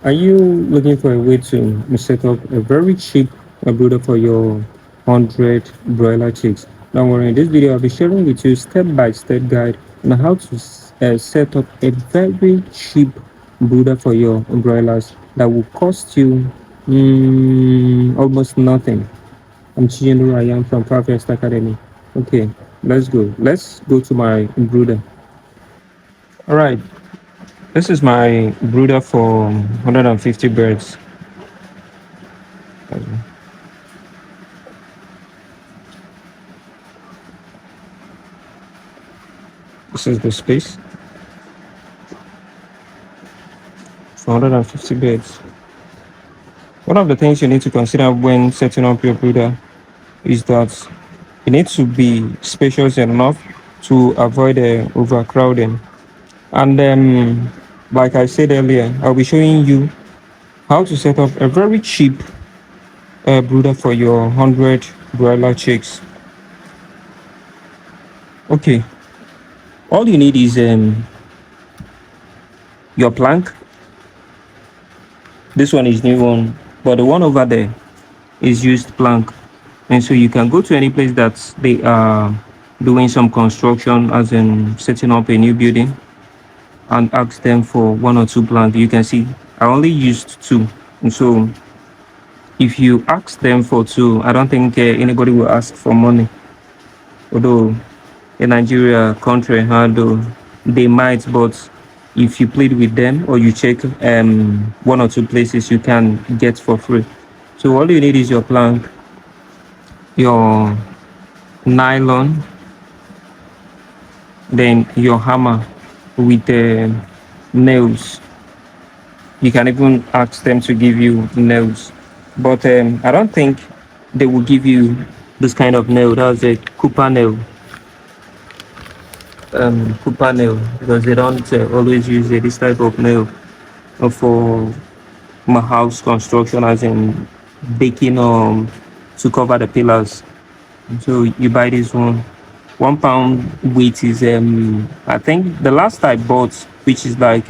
Are you looking for a way to set up a very cheap brooder for your 100 broiler chicks? Don't worry, in this video I'll be sharing with you step-by-step guide on how to set up a very cheap brooder for your broilers that will cost you almost nothing. I'm Chijindu Ryan from Farfest Academy. Okay, let's go. Let's go to my brooder. All right, this is my brooder for 150 birds. This is the space for 150 beds. One of the things you need to consider when setting up your brooder is that you need to be spacious enough to avoid overcrowding. And like I said earlier, I'll be showing you how to set up a very cheap brooder for your 100 broiler chicks. Okay, all you need is your plank. This one is new one, but the one over there is used plank. And so you can go to any place that they are doing some construction, as in setting up a new building, and ask them for one or two plank. You can see I only used two. And so if you ask them for two, I don't think anybody will ask for money. Although in Nigeria country, though they might, but if you plead with them or you check one or two places, you can get for free. So all you need is your plank, your nylon, then your hammer with nails. You can even ask them to give you nails, but I don't think they will give you this kind of nail. That's a cooper nail. Cooper nail, because they don't always use this type of nail for my house construction, as in baking to cover the pillars. So you buy this one. 1 pound weight is I think the last I bought, which is like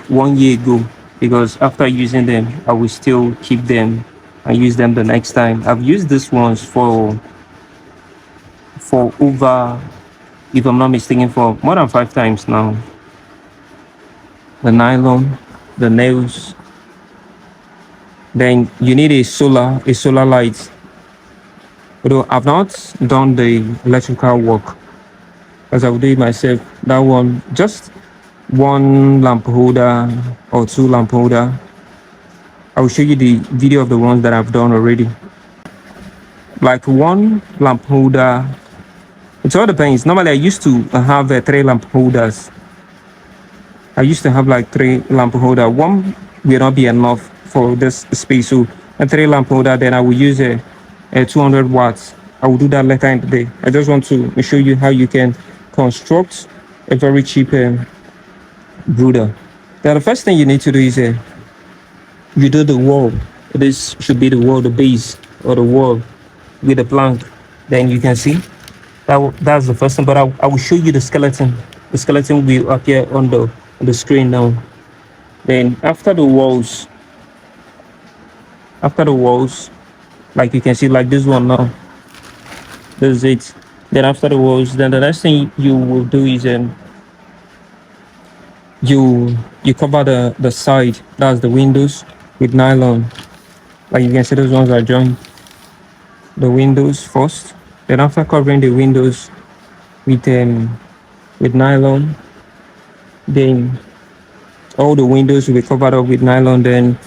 1 year ago, because after using them I will still keep them and use them the next time. I've used these ones for over, if I'm not mistaken, for more than 5 times now. The nylon, the nails, then you need a solar light. Although I've not done the electrical work, as I will do it myself. That one, just one lamp holder or two lamp holder. I will show you the video of the ones that I've done already. Like one lamp holder, it all depends. Normally I used to have three lamp holders. I used to have like three lamp holder. One will not be enough for this space, so a three lamp holder. Then I will use a 200 watts. I will do that later in the day. I just want to show you how you can construct a very cheap brooder. Now the first thing you need to do is you do the wall. This should be the wall, the base or the wall with the plank. Then you can see that's the first thing. But I will show you the skeleton. The skeleton will appear on the screen now. Then after the walls, like you can see, like this one now, this is it. Then after the walls, then the next thing you will do is you cover the side, that's the windows, with nylon. Like you can see, those ones are joined. The windows first, then after covering the windows with nylon, then all the windows will be covered up with nylon. Then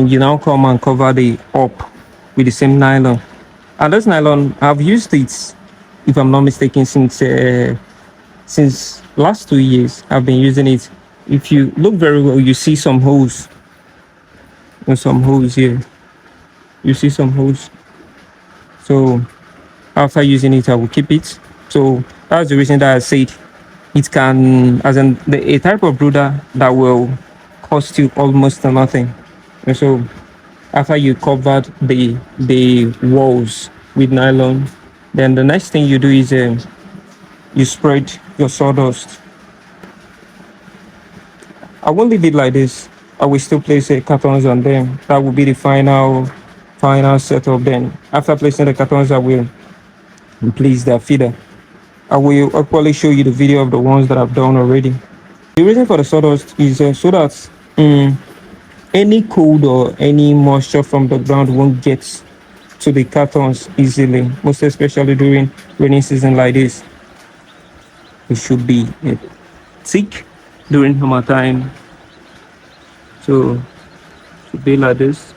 you now come and cover the up with the same nylon. And this nylon, I've used it, if I'm not mistaken, since last 2 years. I've been using it. If you look very well, you see some holes. And some holes here. You see some holes. So after using it, I will keep it. So that's the reason that I said it can, as in a type of brooder that will cost you almost nothing. And so after you covered the walls with nylon, then the next thing you do is you spread your sawdust. I won't leave it like this. I will still place cartons on them. That will be the final setup. Then after placing the cartons, I will place the feeder. I will actually show you the video of the ones that I've done already. The reason for the sawdust is so that um, any cold or any moisture from the ground won't get to the cartons easily, most especially during rainy season like this. It should be thick during summer time, so it should be like this.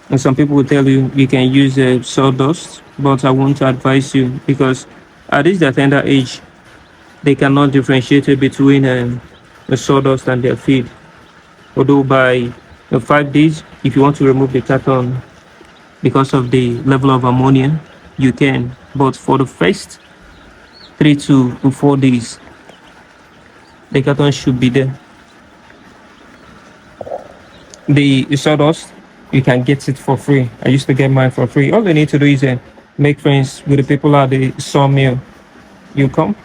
And some people will tell you you can use sawdust, but I won't advise you because at this their tender age, they cannot differentiate between the sawdust and their feed. Although by 5 days, if you want to remove the carton because of the level of ammonia, you can. But for the first 3 to 4 days, the carton should be there. The sawdust, you can get it for free. I used to get mine for free. All you need to do is make friends with the people at the sawmill. You come,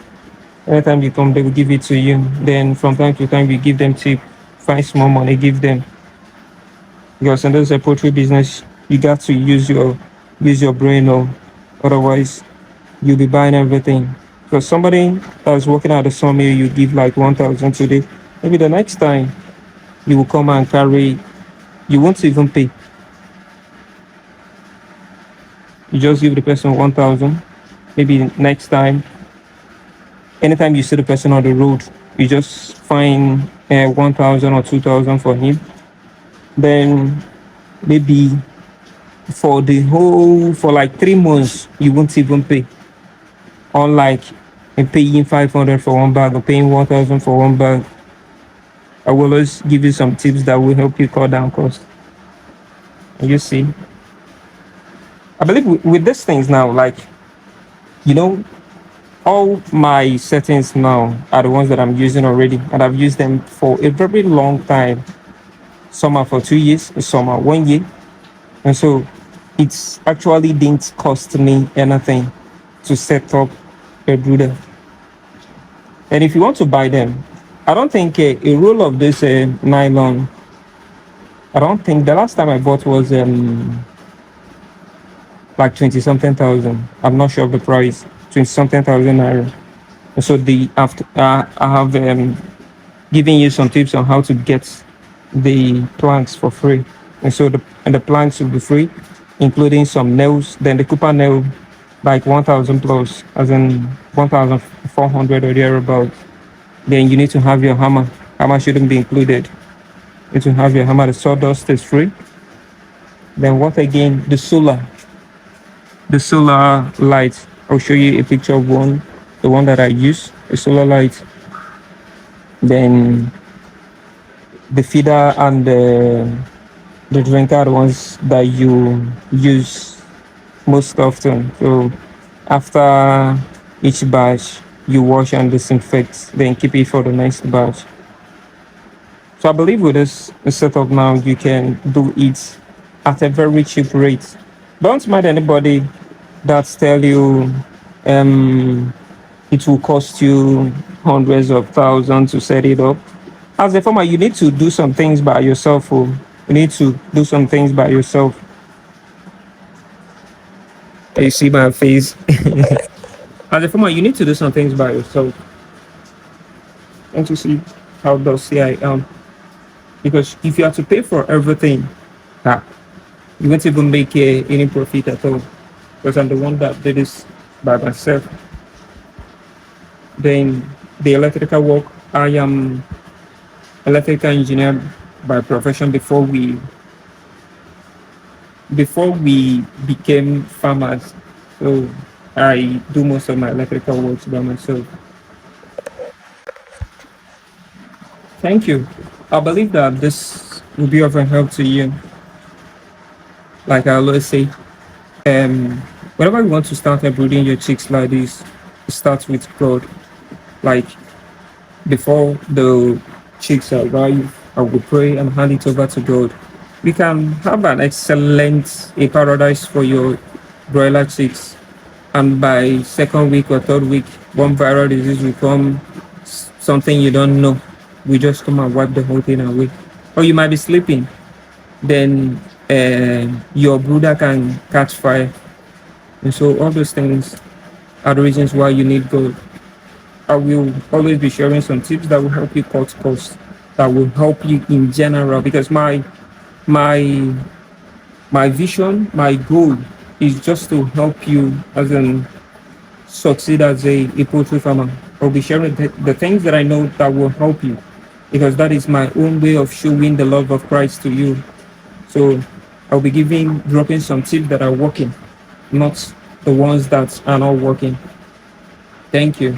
anytime you come, they will give it to you. Then from time to time, you give them tip, find small money, give them. Because in this a poultry business, you got to use your brain, or otherwise you'll be buying everything. Because somebody that's working at the sawmill, you give like 1,000 today. Maybe the next time you will come and carry, you won't even pay. You just give the person 1,000. Maybe next time, anytime you see the person on the road, you just find 1,000 or 2,000 for him. Then maybe for like 3 months, you won't even pay. Unlike paying 500 for one bag or paying 1,000 for one bag. I will always give you some tips that will help you cut down cost. You see, I believe with these things now, like, you know, all my settings now are the ones that I'm using already, and I've used them for a very long time. Some are for 2 years, some are 1 year, and so it's actually didn't cost me anything to set up a brooder. And if you want to buy them, I don't think a roll of this nylon. I don't think the last time I bought was like 20 something thousand. I'm not sure of the price. 20 something thousand naira. And so the after I have given you some tips on how to get the planks for free. And so the planks will be free, including some nails. Then the cooper nail, like 1,000 plus, as in 1,400 or thereabouts. Then you need to have your hammer. Hammer shouldn't be included. You need to have your hammer. The sawdust is free. Then what again? The solar light. I'll show you a picture of one, the one that I use, a solar light. Then the feeder and the drinker are the ones that you use most often. So after each batch, you wash and disinfect, then keep it for the next batch. So I believe with this setup now, you can do it at a very cheap rate. Don't mind anybody that tell you it will cost you hundreds of thousands to set it up. As a farmer, you need to do some things by yourself. Oh. You need to do some things by yourself. You see my face. As a farmer, you need to do some things by yourself. And to see how dusty I am. Because if you have to pay for everything, ah, you won't even make any profit at all. Because I'm the one that did this by myself. Then the electrical work, I am electrical engineer by profession before we became farmers. So I do most of my electrical works by myself. Thank you. I believe that this will be of help to you. Like I always say, whenever you want to start breeding your chicks like this, it starts with God. Like before the chicks arrive, I will pray and hand it over to God. We can have an excellent a paradise for your broiler chicks, and by second week or third week, one viral disease will come, something you don't know. we just come and wipe the whole thing away. Or you might be sleeping, then your brooder can catch fire. And so all those things are the reasons why you need God. I will always be sharing some tips that will help you cut costs, that will help you in general. Because my my vision, my goal is just to help you as an succeed as a poultry farmer. I'll be sharing the things that I know that will help you, because that is my own way of showing the love of Christ to you. So I'll be dropping some tips that are working, not the ones that are not working. Thank you.